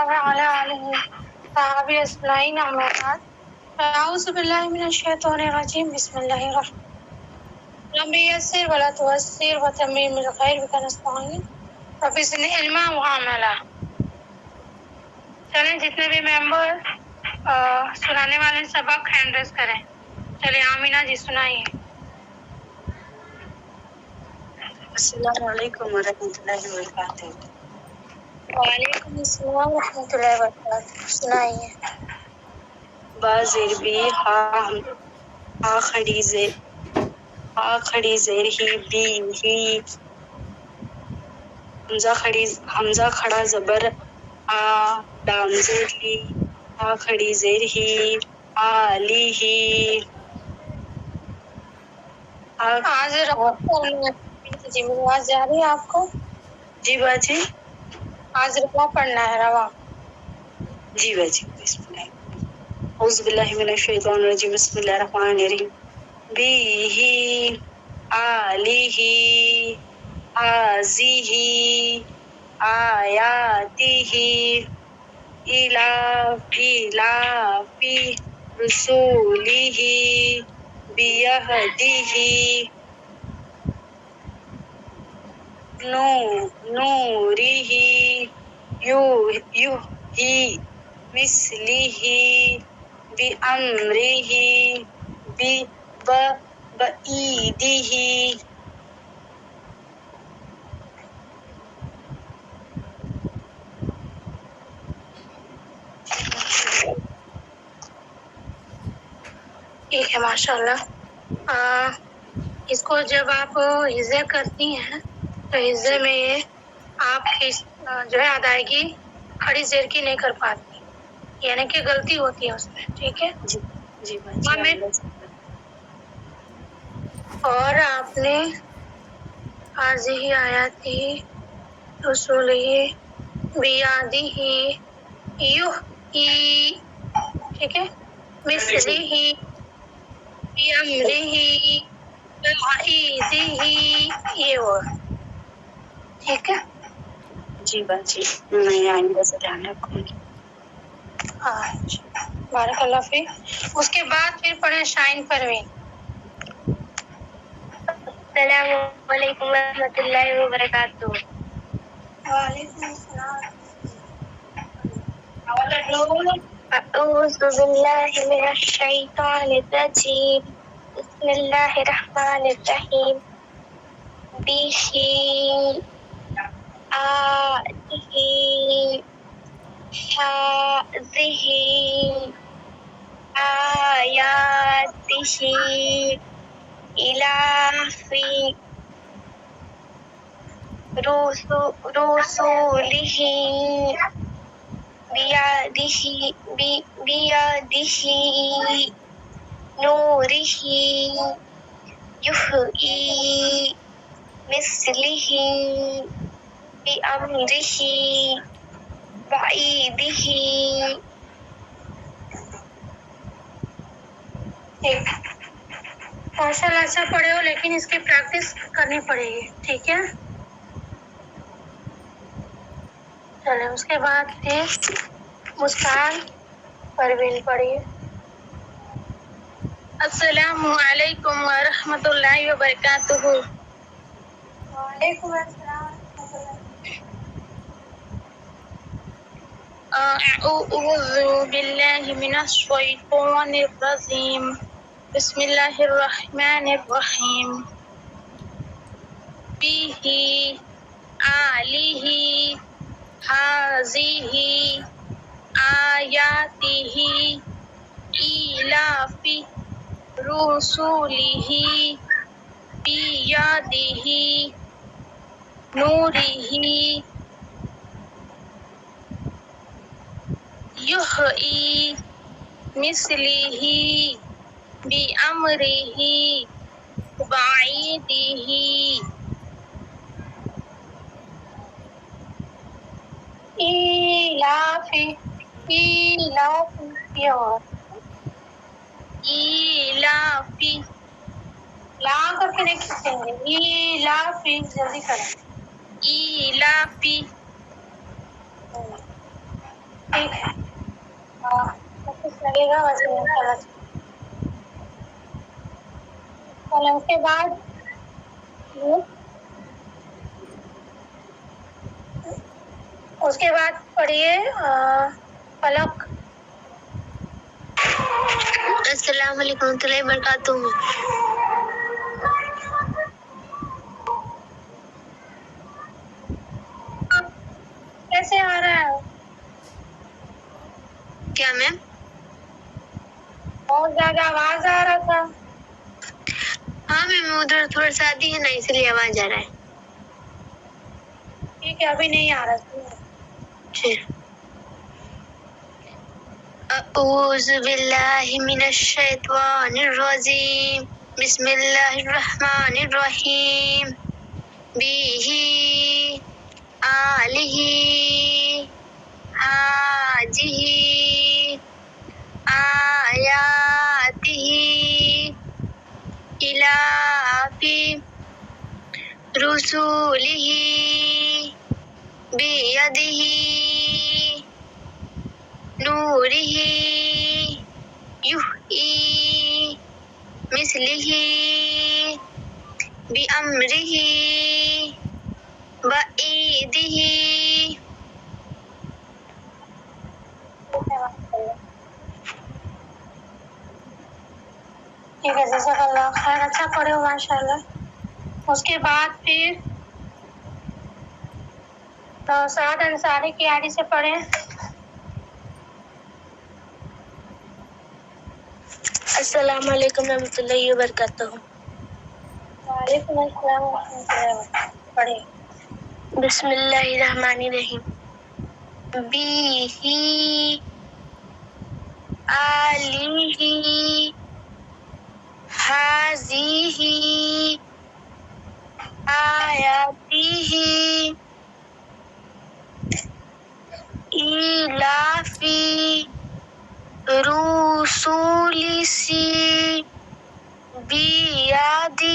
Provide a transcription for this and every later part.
وعلى آله وصحبه أجمعين أما بعد أعوذ بالله من الشيطان الرجيم بسم الله الرحمن الرحيم رب يسر ولا تعسر وتمم بالخير بك نستعين رب زدني علما وعملا. چلیں جتنے بھی ممبر سنانے والے سبق ہینڈ ریز کریں. چلیں آمینہ جی سنائیے. السلام علیکم ورحمۃ اللہ وبرکاتہ. وعلیکم السلام ورحمۃ اللہ وبرکاتہ. سنائیے. با زیر بی ہا کھڑی زیر ہی بی ہی حمزہ کھڑا زبر آ لام زیر لی ہا کھڑی زیر ہی آ لی ہی. آج جی میری آواز جا رہی ہے آپ کو؟ جی باجی. آج روا پڑھنا ہے روا. جی باجی. بسم اللہ اعوذ باللہ من الشیطان الرجیم بسم اللہ الرحمن الرحیم. بی ہی آلی ہی حاضی ہی آیاتی ہی ایلافی رسولی ہی بیہدی ہی نوری ہی یوہی مثلی ہی بی امری ہی بعیدی ہی. ٹھیک ہے ماشاء اللہ. اس کو جب آپ حصے کرتی ہیں تو حصے میں آپ جو ہے ادائیگی کھڑی زیر کی نہیں کر پاتی، یعنی کہ غلطی ہوتی ہے اس میں. ٹھیک ہے. جی باجی. اور آپ نے حاضی ہی آیاتی رسول ہی بیادی ہی یوہ ہی ٹھیک ہے مثلی ہی بیامری ہی بعیدی ہی یہ ہوا. ٹھیک ہے. جی باجی میں آئندہ سے دھیان رکھوں گی. بارک اللہ فیک. اس کے بعد پھر پڑھیں شائن پروین. السلام علیکم ورحمۃ اللہ وبرکاتہ. وعلیکم السلام. اعوذ باللہ من الشیطان الرجیم بسم اللہ الرحمن الرحیم. بیہی آلہ حاضہ آیاتہ ایلافی رسولہ بیادہ نورہ یحیی مثلہ بامرہ بعیدہ. ماشاء اللہ اچھا پڑھے ہو، لیکن اس کی پریکٹس کرنی پڑے گی. ٹھیک ہے. چلے اس کے بعد پھر مسکان پروین پڑھیے. السلام علیکم ورحمۃ اللہ وبرکاتہ. وعلیکم السلام ورحمۃ اللہ. اعوذ باللہ من الشیطان الرجیم بسم اللہ الرحمن الرحیم. بیہی آلہ حاضہ آیاتہ ایلافی رسولہ بیادہ نورہ یحیی مثلہ بامرہ بعیدہ. ایلافی یہ ہوا. ایلافی لا کر کے نہیں کھینچیں گے. ایلافی جلدی کریں. ایلافی ٹھیک ہے کچھ لگے گا ویسے اس کے بعد پڑھیے فلق. السلام علیکم ورحمۃ اللہ وبرکاتہ. کیسے آ رہا ہے؟ کیا میم؟ بہت زیادہ آواز آ رہا تھا. ہاں میم ادھر تھوڑا شادی ہے نا اس لیے آواز آ رہا ہے. ٹھیک ہے ابھی نہیں آ رہا. اعوذ باللہ من الشیطان الرجیم بسم اللہ الرحمن الرحیم بیہی آلہ حاجہ آیاتہ الافی رسولہ بیدہ نورہ یحیی مثلہ بامرہ وایدہ. ٹھیک ہے جزاک اللہ خیر. اچھا پڑھے ہو ماشاء اللہ. اس کے بعد پھر سعد انصاری کی آڑی سے پڑھیں. السلام علیکم ورحمۃ اللہ وبرکاتہ. وعلیکم السلام ورحمۃ اللہ وبرکاتہ. پڑھیں. بسم اللہ الرحمن الرحیم بیہی آلہ حاذہ آیاتہ ایلافی رسولہ بیدہ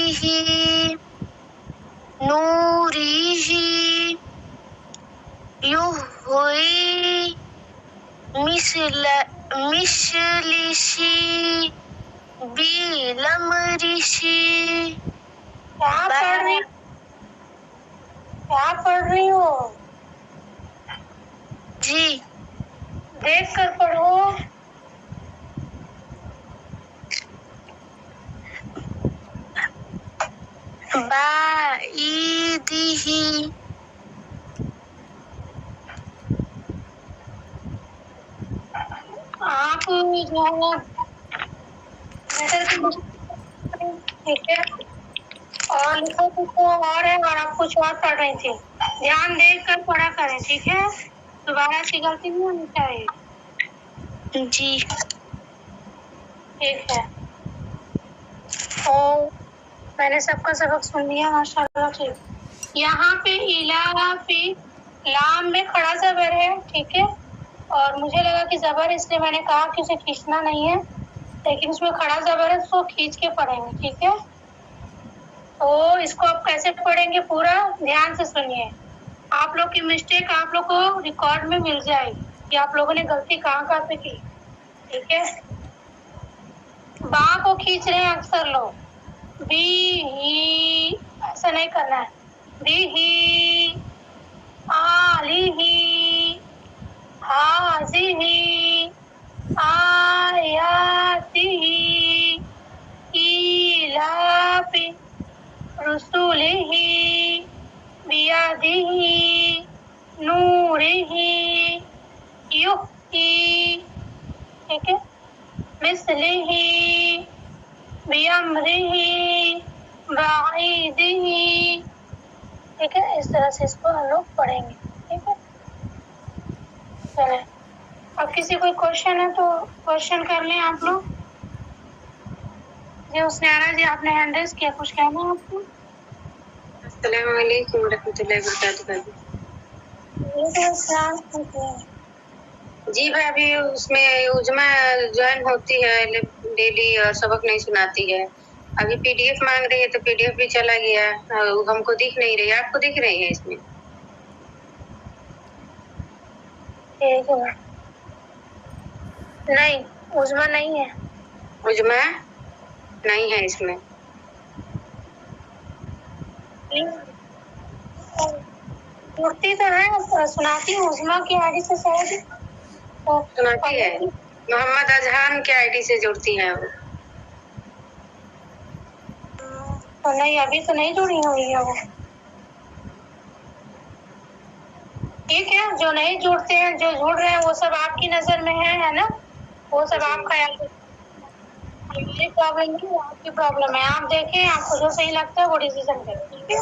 نورہ یحیی مثلہ بامرہ. کیا پڑھ رہی ہو؟ جی دیکھ کر پڑھو. بعیدہ آپ جو ہے ٹھیک ہے اور لکھو کچھ اور ہے اور آپ کچھ اور پڑھ رہی تھی. دھیان دیکھ کر پڑھا کریں ٹھیک ہے. دوبارہ ایسی غلطی نہیں ہونی چاہیے. جی ٹھیک ہے تو میں نے سب کا سبق سن لیا ماشاء اللہ. ٹھیک یہاں پہ الافی لام میں کھڑا زبر ہے. ٹھیک ہے اور مجھے لگا کہ زبر اس لیے میں نے کہا کہ اسے کھینچنا نہیں ہے لیکن اس میں کھڑا زبر ہے تو کھینچ کے پڑھیں گے. ٹھیک ہے تو اس کو آپ کیسے پڑھیں گے پورا دھیان سے سنیے. آپ لوگ کی مسٹیک آپ لوگ کو ریکارڈ میں مل جائے گی کہ آپ لوگوں نے غلطی کہاں پہ کی. ٹھیک ہے با کو کھینچ رہے ہیں اکثر لوگ. بی ہی ایسا نہیں کرنا ہے. بی ہی آلہ حاذہ آیاتہ ایلافی رسولہ بیدہ نورہ یحیی. ٹھیک ہے مثلہ بامرہ وایدہ. ٹھیک ہے اس طرح سے اس کو ہم لوگ پڑھیں گے. ٹھیک ہے چلیں اب کسی کوئی کوشچن ہے تو کوشچن کر لیں آپ لوگ. جی حسنیرہ جی آپ نے ہینڈ ریز کیا. کچھ کہنا ہے آپ کو؟ السلام علیکم ورحمۃ اللہ وبرکاتہ. وعلیکم السلام. جی میں ابھی اس میں عجمہ جوائن ہوتی ہے ڈیلی اور سبق نہیں سناتی ہے. ابھی پی ڈی ایف مانگ رہی ہے تو پی ڈی ایف بھی چلا گیا. ہم کو دکھ نہیں رہی. آپ کو دکھ رہی ہے اس میں؟ ٹھیک ہے نہیں عظما نہیں ہے. عجمہ نہیں ہے اس میں. جڑتی تو ہے, سناتی ہوں عظما کی آئی ڈی سے شاید. سناتی ہے. محمد اذہان کے آئی ڈی سے جڑتی ہے وہ. تو نہیں, ابھی تو نہیں جڑی ہوئی ہے وہ. ٹھیک ہے, جو نہیں جڑتے ہیں, جو جڑ رہے ہیں وہ سب آپ کی نظر میں ہے نا, وہ سب آپ خیال رکھیں. میری پرابلم نہیں ہے, آپ کی پرابلم ہے. آپ دیکھیں, آپ کو جو صحیح لگتا ہے وہ ڈیسیژن کریں. ٹھیک ہے,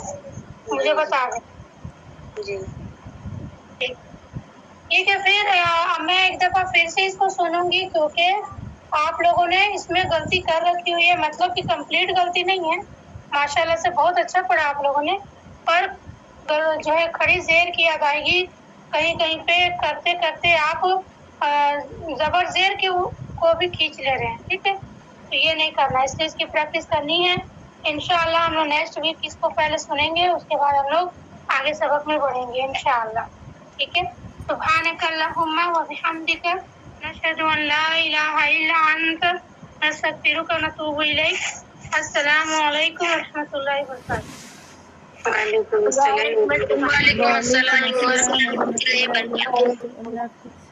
مجھے بتا دیں. جی ٹھیک ہے, پھر میں ایک دفعہ پھر سے اس کو سنوں گی, کیونکہ آپ لوگوں نے اس میں غلطی کر رکھی ہوئی ہے. مطلب کہ کمپلیٹ غلطی نہیں ہے, ماشاءاللہ سے بہت اچھا پڑھا آپ لوگوں نے, پر جو ہے کھڑی زیر کی ادائیگی کہیں کہیں پہ کرتے کرتے آپ زبر زیر کو بھی کھینچ لے رہے ہیں. ٹھیک ہے, تو یہ نہیں کرنا, اس لیے اس کی پریکٹس کرنی ہے. انشاءاللہ ہم لوگ نیکسٹ ویک اس کو پہلے سنیں گے, اس کے بعد ہم لوگ آگے سبق میں بڑھیں گے انشاءاللہ. ٹھیک ہے, سبحانک اللہم وبحمدک, نشہد ان لا الہ الا انت, نستغفرک ونتوب الیک. السلام علیکم ورحمۃ اللہ وبرکاتہ. وعلیکم السلام. وعلیکم السلام ورحمۃ اللہ وبرکاتہ. اللہ حافظ.